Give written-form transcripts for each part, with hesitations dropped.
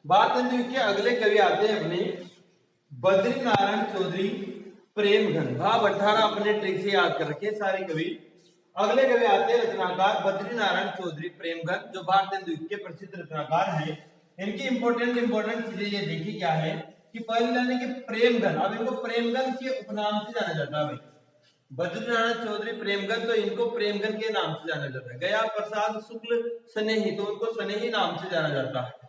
भारतेंदु के अगले कवि आते हैं अपने बद्री नारायण चौधरी प्रेमघन। भाव 18 अपने ट्रिक से याद कर रखे सारे कवि। अगले कवि आते हैं रचनाकार बद्री नारायण चौधरी प्रेमघन, जो भारतेंदु के प्रसिद्ध रचनाकार हैं। इनकी इंपोर्टेंट चीजें ये देखिए क्या है कि पहले लाने के प्रेमघन, अब इनको प्रेमघन के उपनाम से जाना जाता है। भाई बद्रीनारायण चौधरी प्रेमघन, तो इनको प्रेमघन के नाम से जाना जाता है। गया प्रसाद शुक्ल स्नेही, तो उनको स्नेही नाम से जाना जाता है।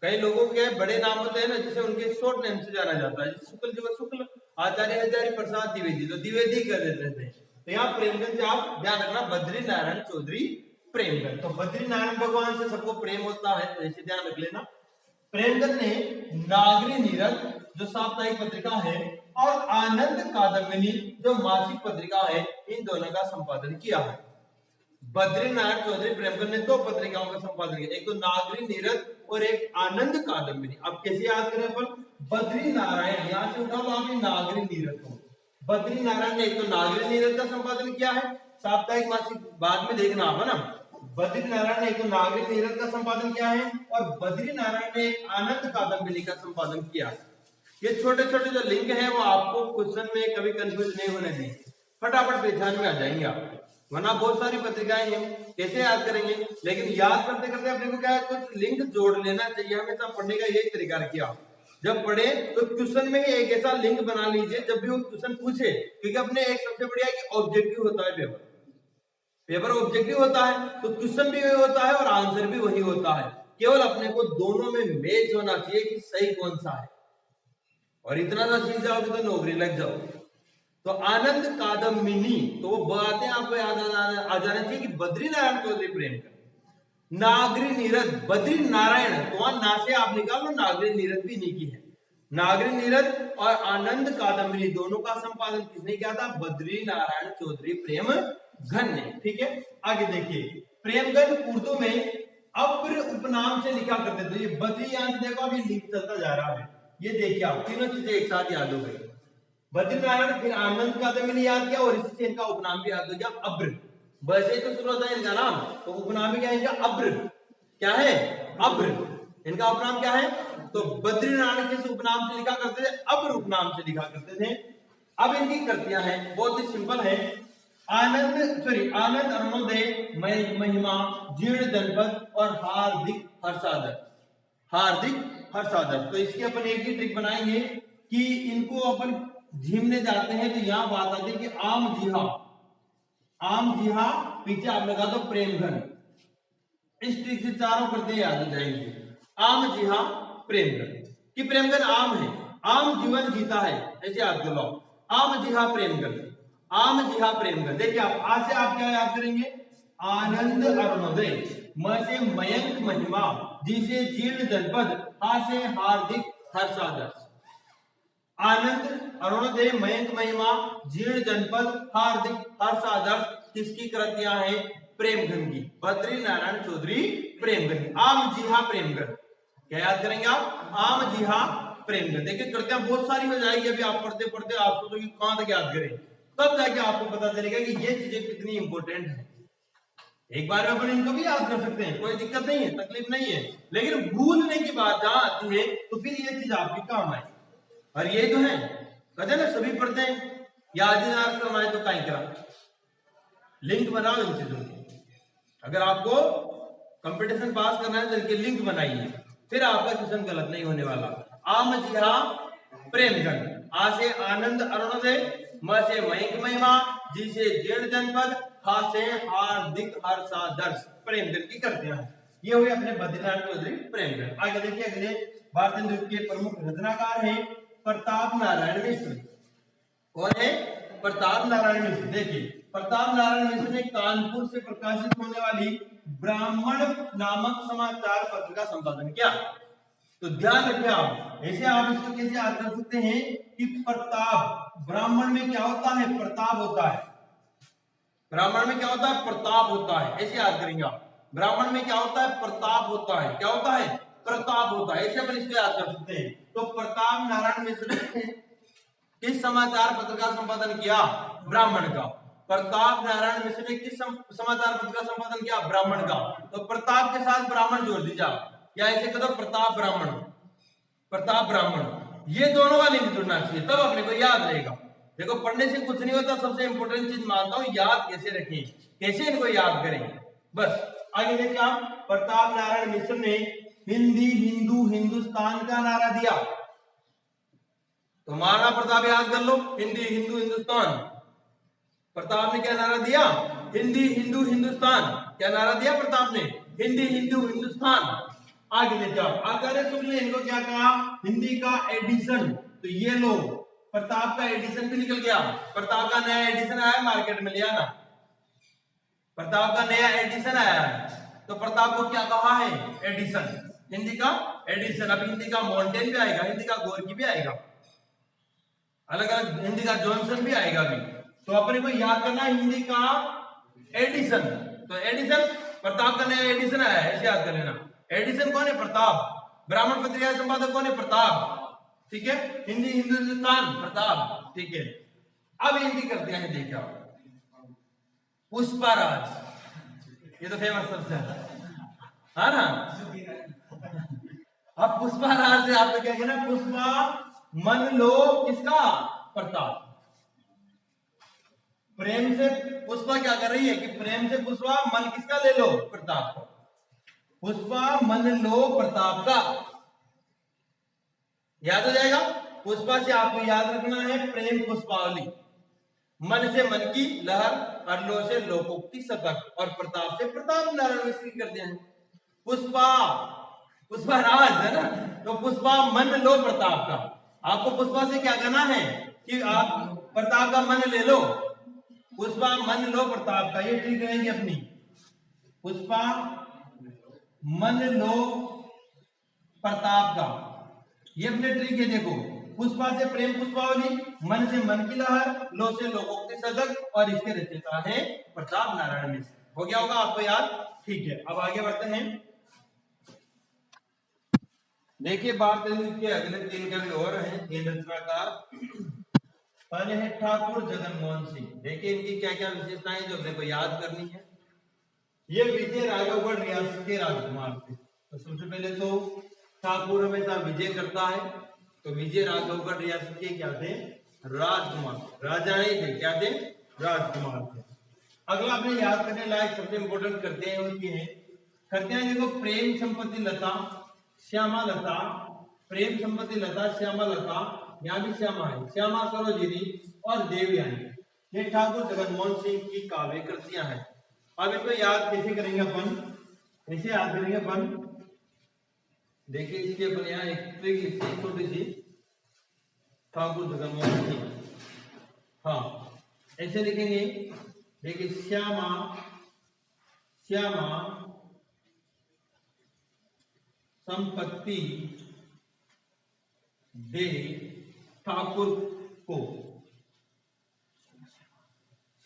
कई लोगों के बड़े नाम होते हैं ना, जिसे उनके शॉर्ट नेम से जाना जाता है। शुक्ल जो शुक्ल, आचार्य हजारी प्रसाद द्विवेदी, तो द्विवेदी कर देते थे। तो यहाँ प्रेमघन से आप ध्यान रखना, बद्री नारायण चौधरी प्रेमघन। तो बद्री नारायण भगवान से सबको प्रेम होता है, तो ऐसे ध्यान रख लेना। प्रेमघन ने नागरी नीरद जो साप्ताहिक पत्रिका है और आनंद कादम्बिनी जो मासिक पत्रिका है, इन दोनों का संपादन किया है। बद्री नारायण चौधरी प्रेमघन ने दो पत्रिकाओं का संपादन किया, एक तो नागरी नीरद और एक आनंद कादम्बिनी। अब कैसे याद करें अपन? बद्री नारायण यहां से उठा लो आप नागरी नीरद को। बद्री नारायण ने एक तो नागरी नीरद का संपादन किया है, साप्ताहिक मासिक बाद में देखना आप है ना। बद्री नारायण ने एक तो नागरी नीरद का संपादन किया है और बद्री नारायण ने एक आनंद कादम्बिनी का संपादन किया है। ये छोटे छोटे जो लिंक है वो आपको क्वेश्चन में कभी कंफ्यूज नहीं होने देंगे, फटाफट पहचान में आ जाएंगे आप। वरना बहुत सारी पत्रिकाएं हैं, कैसे याद करेंगे? लेकिन याद करते करते अपने को क्या है, कुछ लिंक जोड़ लेना चाहिए। हमेशा पढ़ने का यही तरीका रखिए। जब पढ़े तो क्वेश्चन में एक ऐसा लिंक बना लीजिए जब भी वो क्वेश्चन पूछे, क्योंकि अपने एक सबसे बढ़िया कि ऑब्जेक्टिव होता है पेपर ऑब्जेक्टिव होता है, तो क्वेश्चन भी वही होता है और आंसर भी वही होता है। केवल अपने को दोनों में मैच होना चाहिए कि सही कौन सा है, और इतना सा सीख जाओगे तो नौकरी लग जाओ। तो आनंद कादम्बिनी, तो वो बातें आपको याद आ जाना चाहिए कि बद्री नारायण चौधरी प्रेमघन। नागरी नीरद, बद्री नारायण तो वहां ना से आप निकालो, नागरी नीरद भी नहीं की है। नागरी नीरद और आनंद कादम्बिनी दोनों का संपादन किसने किया था? बद्री नारायण चौधरी प्रेमघन ने। ठीक है, आगे देखिए। प्रेमघन उर्दू में अब्र उपनाम से लिखा करते थे। ये बद्री यहां से देखो अभी लिख चलता जा रहा है, ये देखिए आप तीनों चीजें एक साथ याद हो गई। बद्री नारायण, फिर आनंद कादम्बिनी याद किया और इससे इनका उपनाम भी याद हो गया, अब्र। वैसे तो शुरू होता है इनका नाम, तो उपनाम भी क्या है इनका? अब्र। क्या है? अब्र। इनका उपनाम क्या है? तो बद्री नारायण किस उपनाम से लिखा करते थे? अब्र उपनाम से लिखा करते थे। अब इनकी कृतियां हैं बहुत ही सिंपल है। आनंद अरुणोदय, महिमा, जीर्ण जनपद और हार्दिक हर्षादर। हार्दिक हर्षादर, तो इसकी अपन एक ही ट्रिक बनाएंगे कि इनको अपन झीमने जाते हैं तो यहां बात आती है कि आम जीहा, आम जीहा पीछे आप लगा दो प्रेमघन। इस ट्रिक से चारों करते याद हो जाएंगे। आम जीहा प्रेमघन, कि प्रेमघन आम है, आम जीवन जीता है, ऐसे याद कर लो। आम जीहा प्रेमघन, आम जीहा प्रेमघन। देखिए आप आज से आप क्या याद करेंगे? आनंद अरुणोदय, म से मयंक महिमा, जी से जीर्ण जनपद, हा से हार्दिक हर्षादर। आनंद अरुणोदय, मयंक महिमा, जीर्ण जनपद, हार्दिक हर्षादर किसकी कृतियां हैं? प्रेमघन की, बद्री नारायण चौधरी प्रेमघन। आम जीहा प्रेमघन, क्या याद करेंगे आप? आम जीहा प्रेमघन। देखिए कृतियां बहुत सारी हो जाएगी, अभी आप पढ़ते पढ़ते आप सोचोगे कहां तक याद करें, तब जाके आपको पता चलेगा कि ये चीजें कितनी इंपॉर्टेंट है। एक बार में अपन इनको भी याद कर सकते हैं, कोई दिक्कत नहीं है, तकलीफ नहीं है, लेकिन भूलने की बात जहां आती है तो फिर ये चीज आपकी काम आए। और ये तो है, कहते ना सभी पढ़ते हैं, याद ही ना करवाए तो कहीं करा। लिंक बनाओ इन चीजों की। अगर आपको कंपटीशन पास करना है तो इनके लिंक बनाइए, फिर आपका क्वेश्चन गलत नहीं होने वाला। आम जीहा प्रेमघन, आ से आनंद अरुणोदय, म से मयंक महिमा, जी से जीर्ण जनपद, हा से हार्दिक हर्षादर्श प्रेमघन की करते हैं। ये हुए अपने बद्रीनारायण चौधरी प्रेमघन। आगे देखिए अगले भारतेंदु के प्रमुख रचनाकार हैं प्रताप नारायण मिश्र। कौन है? प्रताप नारायण मिश्र। देखिए प्रताप नारायण मिश्र ने कानपुर से प्रकाशित होने वाली ब्राह्मण नामक समाचार पत्र का संपादन किया। तो ध्यान रखिए आप, ऐसे आप इसको कैसे याद कर सकते हैं कि प्रताप, ब्राह्मण में क्या होता है? प्रताप होता है। ब्राह्मण में क्या होता है? प्रताप होता है, ऐसे याद करेंगे आप। ब्राह्मण में क्या होता है? प्रताप होता है। क्या होता है? प्रताप होता है, ऐसे अपन इसको याद कर सकते हैं। तो प्रताप नारायण मिश्र ने किस समाचार पत्र का संपादन किया? ब्राह्मण का। प्रताप नारायण मिश्र ने किस समाचार पत्र का संपादन किया? ब्राह्मण का। तो प्रताप के साथ ब्राह्मण जोड़ दीजिए। या ऐसे कह दो प्रताप ब्राह्मण, प्रताप ब्राह्मण, ये दोनों का लिंक जुड़ना चाहिए, तब अपने को याद रहेगा। देखो पढ़ने से कुछ नहीं होता, सबसे इंपॉर्टेंट चीज मानता हूं याद कैसे रखें, कैसे इनको याद करें। बस आगे देखिए आप, प्रताप नारायण मिश्र ने हिंदी हिंदू हिंदुस्तान का नारा दिया, तो महाराणा प्रताप याद कर लो, हिंदी हिंदू हिंदुस्तान। प्रताप ने क्या नारा दिया, हिंदी हिंदू हिंदुस्तान। क्या नारा दिया प्रताप ने, हिंदी हिंदू हिंदुस्तान। आगे ले जाओ, आचार्य शुक्ल ने इनको क्या कहा, हिंदी का एडिशन। तो ये लो, प्रताप का एडिशन भी निकल गया, प्रताप का नया एडिशन आया मार्केट में, लिया ना, प्रताप का नया एडिशन आया है, तो प्रताप को क्या कहा है, एडिशन, हिंदी का एडिशन। अब हिंदी का माउंटेन भी आएगा, हिंदी का गोरकी भी आएगा, अलग अलग, हिंदी का जॉनसन भी आएगा अभी। तो अपने को याद करना है हिंदी का एडिशन, तो एडिशन, प्रताप का नया एडिशन आया है, ऐसे याद कर लेना। एडिशन कौन है, प्रताप। ब्राह्मण पत्रिका संपादक कौन है, प्रताप, ठीक है। हिंदी हिंदू हिंदुस्तान, प्रताप, ठीक है। अब हिंदी करते हैं, देखा पुष्पाराज, ये तो फेमस शब्द है ना। अब पुष्पाराज से आपको क्या कहना, पुष्पा मन लो किसका, प्रताप। प्रेम से पुष्पा क्या कर रही है कि प्रेम से पुष्पा मन किसका ले लो, प्रताप का। पुष्पा मन लो प्रताप का, याद हो जाएगा। पुष्पा से आपको याद रखना है प्रेम पुष्पावली, मन से मन की लहर, और लो से लोकोक्ति शतक, और प्रताप से प्रताप नारायण मिश्र करते हैं। पुष्पा, पुष्पा राज है ना, तो पुष्पा मन लो प्रताप का। आपको पुष्पा से क्या करना है कि आप प्रताप का मन ले लो, पुष्पा मन लो प्रताप का, ये ट्रिक रहेगी अपनी। पुष्पा मन लो प्रताप का, ये अपने ट्रिक है। देखो, पुष्पा से प्रेम पुष्पावली, मन से मन की लहर, लो से लोकोक्ति सदक, और इसके रचयिता है प्रताप नारायण मिश्र। हो गया होगा आपको याद, ठीक है। अब आगे बढ़ते हैं, देखिए बात के अगले 3 कवि और हैं, 3 रचनाकार। पहले है ठाकुर जगन मोहन सिंह। देखिए इनकी क्या क्या विशेषताएं जो अपने को याद करनी है। ये विजय राघवगढ़ रियासत के राजकुमार थे। तो सबसे पहले तो ठाकुर हमेशा विजय करता है, तो विजय राघवगढ़ रियासत के क्या थे, राजकुमार, राजा नहीं थे, क्या थे, राजकुमार थे। अगला अपने याद करने लायक सबसे इंपोर्टेंट करते हैं उनकी है, करते हैं देखो, प्रेम संपत्ति लता, श्यामा लता, प्रेम संपत्ति लता, श्यामा लता, यहाँ भी श्यामा है, श्यामा सरोजिनी और देवयानी, ये ठाकुर जगनमोहन सिंह की काव्य कृतियां हैं। अब इसको याद कैसे करेंगे अपन, कैसे याद करेंगे अपन, देखिए इसके अपन यहाँ एक ट्रिक लिखते हैं छोटी सी, ठाकुर जगनमोहन सिंह, हाँ ऐसे लिखेंगे। देखिए श्यामा, श्यामा संपत्ति दे ठाकुर को,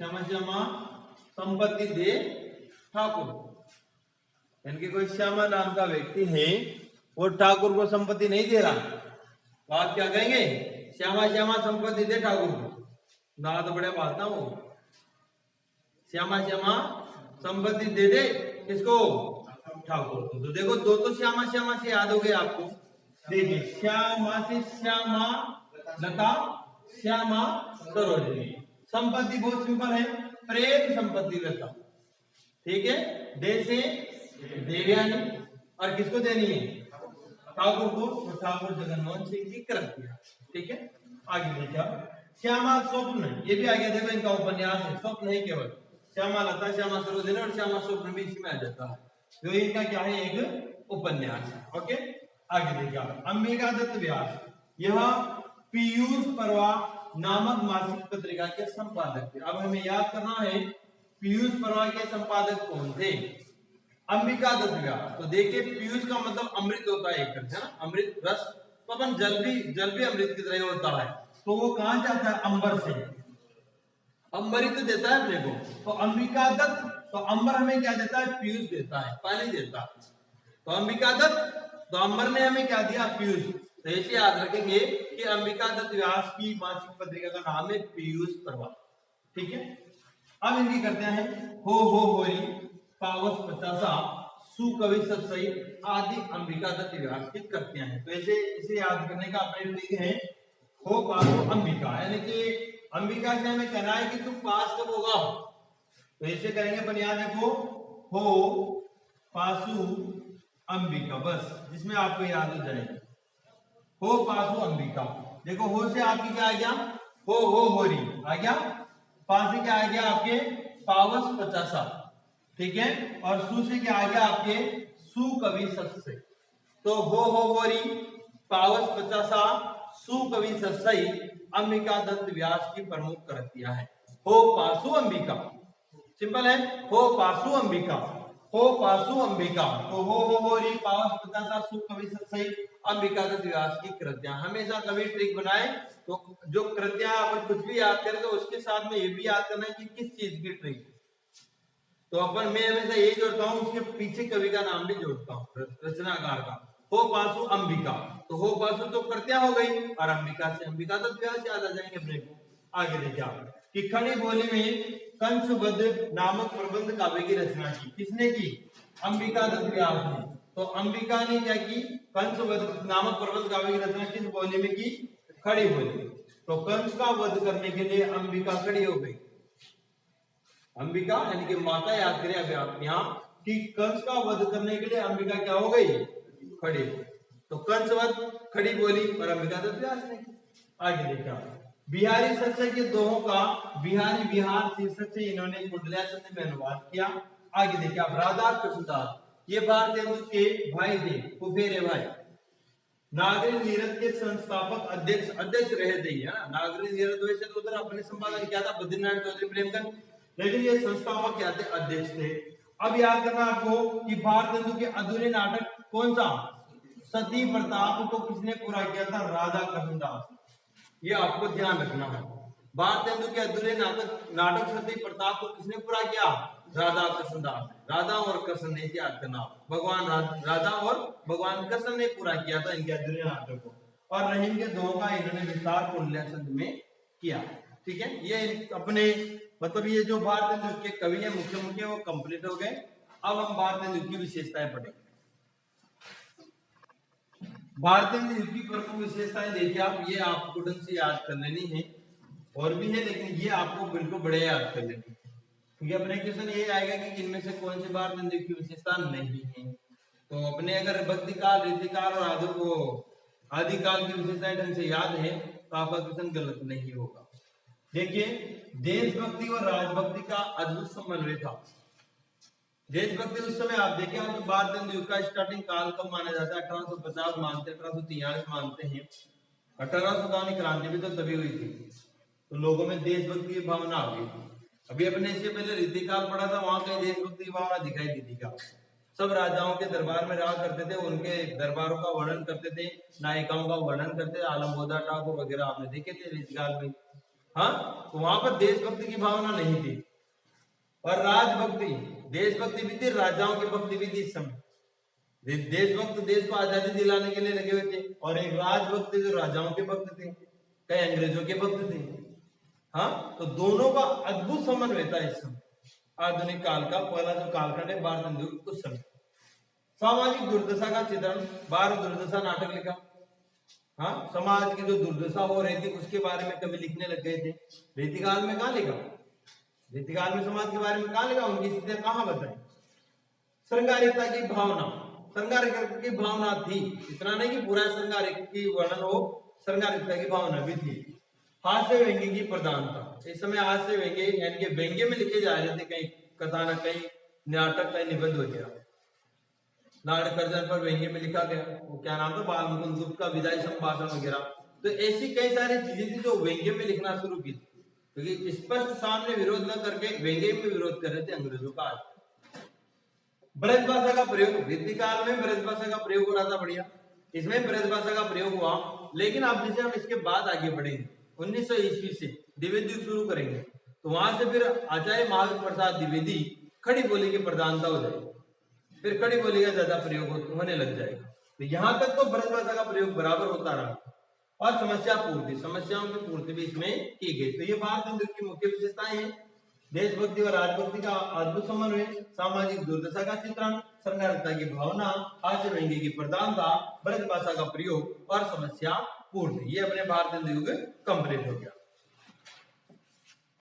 श्यामा श्यामा संपत्ति दे ठाकुर। यानी कि कोई श्यामा नाम का व्यक्ति है, वो ठाकुर को संपत्ति नहीं दे रहा, तो आप क्या कहेंगे, श्यामा श्यामा संपत्ति दे ठाकुर को। ना तो बड़े बात ना वो, श्यामा श्यामा संपत्ति दे दे किसको, ठाकुर को। तो देखो दो तो श्यामा श्यामा से याद हो गए आपको। देखिए श्यामा से श्यामा लता, श्यामा सरोजिनी, संपत्ति बहुत सिंपल है, प्रेम संपत्ति लता, ठीक है। दे से देवयानी, और किसको देनी है, ठाकुर को, तो ठाकुर जगनमोहन सिंह की कृतियां, ठीक है। आगे देखा श्यामा स्वप्न, ये भी आ गया, देखो इनका उपन्यास है, स्वप्न नहीं केवल, श्यामा लता, श्यामा सरोजिनी और श्यामा स्वप्न भी इसमें आ जाता है, जो इनका क्या है, एक उपन्यास है, ओके। आगे देखा अंबिका दत्त व्यास, यह पीयूष पर्वा नामक मासिक पत्रिका के संपादक थे। अब हमें याद करना है पीयूष पर्वा के संपादक कौन थे, अंबिका दत्त व्यास। तो देखिए पीयूष का मतलब अमृत होता है, एक तरह से ना, अमृत रस, तो अपन जल भी अमृत की तरह होता है, तो वो कहां जाता है, अंबर से, अमृत देता है अपने को। तो अंबिका दत्त, तो अंबर हमें क्या देता है, पीयूष देता है, पानी देता है। तो अंबिका दत्त, तो अंबर ने हमें क्या दिया, पीयूष। तो ऐसे याद रखेंगे कि अंबिका दत्त व्यास की मासिक पत्रिका का नाम है पीयूष पर्वा, ठीक है। अब इनकी करते हैं, हो होरी पावस 50 सुकवि सत्सई आदि अंबिका दत्त व्यास की कृतियां हैं। तो ऐसे इसे याद करने का अपने ट्रिक है हो पासु अंबिका, यानी कि अंबिका से हमें कहना है कि तुम पास कब होगा, तो ऐसे करेंगे अपन, याद रखो हो पासु अंबिका, बस जिसमें आपको याद हो जाएगा हो पासु अंबिका। देखो हो से आपकी क्या आ गया, हो रही आ गया, पास से क्या आ गया आपके पावस पचासा, ठीक है, और सु से क्या आ गया आपके सुकवि सत्सई। तो हो रही पावस पचासा सुकवि सत्सई अंबिका दत्त व्यास की प्रमुख कृतियां है। हो पासु अंबिका, सिंपल है, हो पासु अंबिका, हो पासु अंबिका। तो हो रही पावस पचासा सुकवि सत्सई अंबिका दत्त व्यास की कृतियां। हमेशा कभी ट्रिक बनाए तो जो कृतियां अपन कुछ भी याद करें तो उसके साथ में ये भी याद करना है कि किस चीज की ट्रिक। तो अपन मैं हमेशा यही जोड़ता हूँ, उसके पीछे कवि का नाम भी जोड़ता हूँ, रचनाकार का। हो पासु अंबिका, तो हो पासु तो कृतियां हो गई, और अंबिका से अंबिका दत्त व्यास याद आ जाएंगे अपने को। आगे देखिए कि खड़ी बोली में कंसबद्ध नामक प्रबंध काव्य की रचना की, किसने की, अंबिका दत्त व्यास ने। तो अंबिका ने क्या की, कंसबद्ध नामक प्रबंध काव्य की रचना किस बोली में की, खड़ी बोली। तो कंस का वध करने के लिए अंबिका खड़ी हो गई, अंबिका यानी कि माता याद करें अभी आप यहाँ कि कंस का वध करने के लिए अंबिका क्या हो गई, खड़ी। तो कंस वध खड़ी बोली और अंबिका दत्त व्यास ने। आगे देखा बिहारी सत्सई के दोहों का बिहारी विहार शीर्षक से इन्होंने कुंडल्यासंधि में अनुवाद किया। आगे देखिए राधा कृष्णदास, ये भारतेंदु के भाई थे, फुफेरे भाई। नागरी नीरद के संस्थापक अध्यक्ष रहे थे, है ना। नागरी नीरद वैसे तो उधर अपने संपादन किया था बद्रीनारायण चौधरी प्रेमचंद, लेकिन ये संस्थापक क्या थे, अध्यक्ष थे। अब याद करना आपको कि भारतेंदु के अधूरे नाटक कौन सा, सती प्रताप को किसने पूरा किया था, राधा कृष्णदास। ये आपको ध्यान रखना है, भारतेंदु के अधूरे नाटक सती प्रताप को किसने पूरा किया, राधा कृष्णदास। राधा और कृष्ण ने याद करना, भगवान राधा और भगवान कृष्ण ने पूरा किया था इनके अधूरे नाटक को, और रहीम के दोहों का इन्होंने विस्तार कुंडल्यासंधि में किया। ठीक है, ये अपने मतलब ये जो भारतेंदु के कवि है मुख्य वो कंप्लीट हो गए। अब हम भारतेंदु की विशेषताएं पढ़ेंगे। भारतेंदु की प्रमुख विशेषताएं देखिए आप, ये आपको ढंग से याद कर लेनी है, और भी है लेकिन ये आपको बिल्कुल बड़े याद कर लेनी है, क्योंकि अपने क्वेश्चन ये आएगा कि इनमें से कौन से भारतेंदु की विशेषता नहीं है। तो अपने अगर भक्ति काल, रीति काल और आदिकाल की विशेषताएं ढंग से याद है तो आपका क्वेश्चन गलत नहीं होगा। देखिए देशभक्ति और राजभक्ति का अद्भुत समन्वय था। देशभक्ति उस समय आप देखें तो भारतेंदु युग का स्टार्टिंग काल कब माना जाता है, 1850 मानते, 1843 मानते हैं। 1857 क्रांति भी तो तभी हुई थी, तो लोगों में देशभक्ति की भावना आ गई थी। अभी अपने इससे पहले रीति काल पढ़ा था, वहां कहीं देशभक्ति की भावना दिखाई दी थी क्या? सब राजाओं के दरबार में रहा करते थे, उनके दरबारों का वर्णन करते थे, नायिकाओं का वर्णन करते थे, आलमबोधा ठाकुर वगैरह आपने देखे थे रीति काल में। हाँ, तो वहां पर देशभक्ति की भावना नहीं थी। और राजभक्ति, देशभक्ति भी थी, राजाओं की भक्ति भी थी। इस समय देशभक्त देश को आजादी दिलाने के लिए लगे हुए थे, और एक राजभक्त जो राजाओं के भक्त थे, कई अंग्रेजों के भक्त थे। हाँ, तो दोनों का अद्भुत समन्वय था इस समय। आधुनिक काल का पहला जो कालखंड है भारतेंदु उस समय। सामाजिक दुर्दशा का चित्रण, 12 दुर्दशा नाटक लिखा। हाँ, समाज की जो दुर्दशा हो रही थी उसके बारे में कभी लिखने लग गए थे। रीतिकाल में कहाँ लिखा, रीतिकाल में समाज के बारे में कहाँ लिखा, उनकी स्थितियां कहाँ बताई। श्रृंगारिकता की भावना, श्रृंगारिकता की भावना थी, इतना नहीं कि पूरा श्रृंगारिक की वर्णन हो, श्रृंगारिकता की भावना भी थी। हास्य व्यंग्य की प्रधानता, इस समय हास्य व्यंग्य यानी कि व्यंग्य में लिखे जा रहे थे, कहीं कथानक, कहीं नाटक, कहीं निबंध वगैरह। लाड़ कर्जन पर व्यंग्य में लिखा गया, वो क्या नाम था, बाल मुकुंद गुप्त का विदाई संभाषण वगैरह। तो ऐसी कई सारी चीजें थी जो व्यंग्य में लिखना शुरू की थी, क्योंकि स्पष्ट सामने विरोध न करके व्यंग्य में विरोध कर रहे थे अंग्रेजों का। ब्रज भाषा का प्रयोग, रीतिकाल में ब्रज भाषा का प्रयोग हो रहा था, बढ़िया, इसमें ब्रज भाषा का प्रयोग हुआ। लेकिन अब जैसे हम इसके बाद आगे बढ़ेंगे 1900 ईस्वी से द्विवेदी शुरू करेंगे, तो वहां से फिर आचार्य महावीर प्रसाद द्विवेदी खड़ी बोली की प्रधानता हो जाएगी, फिर खड़ी बोली का ज्यादा प्रयोग होने लग जाएगा। तो यहाँ तक तो ब्रज भाषा का प्रयोग बराबर होता रहा, और समस्याओं की पूर्ति भी इसमें की गई। तो ये भारतेंदु की मुख्य विशेषताएं हैं। देशभक्ति व राजभक्ति का अद्भुत समन्वय, सामाजिक दुर्दशा का चित्रण, संघर्षता की भावना, हास्य व्यंग्य की प्रधानता, ब्रज भाषा का प्रयोग और समस्या पूर्ण। ये अपने भारत युग कंप्लीट हो गया।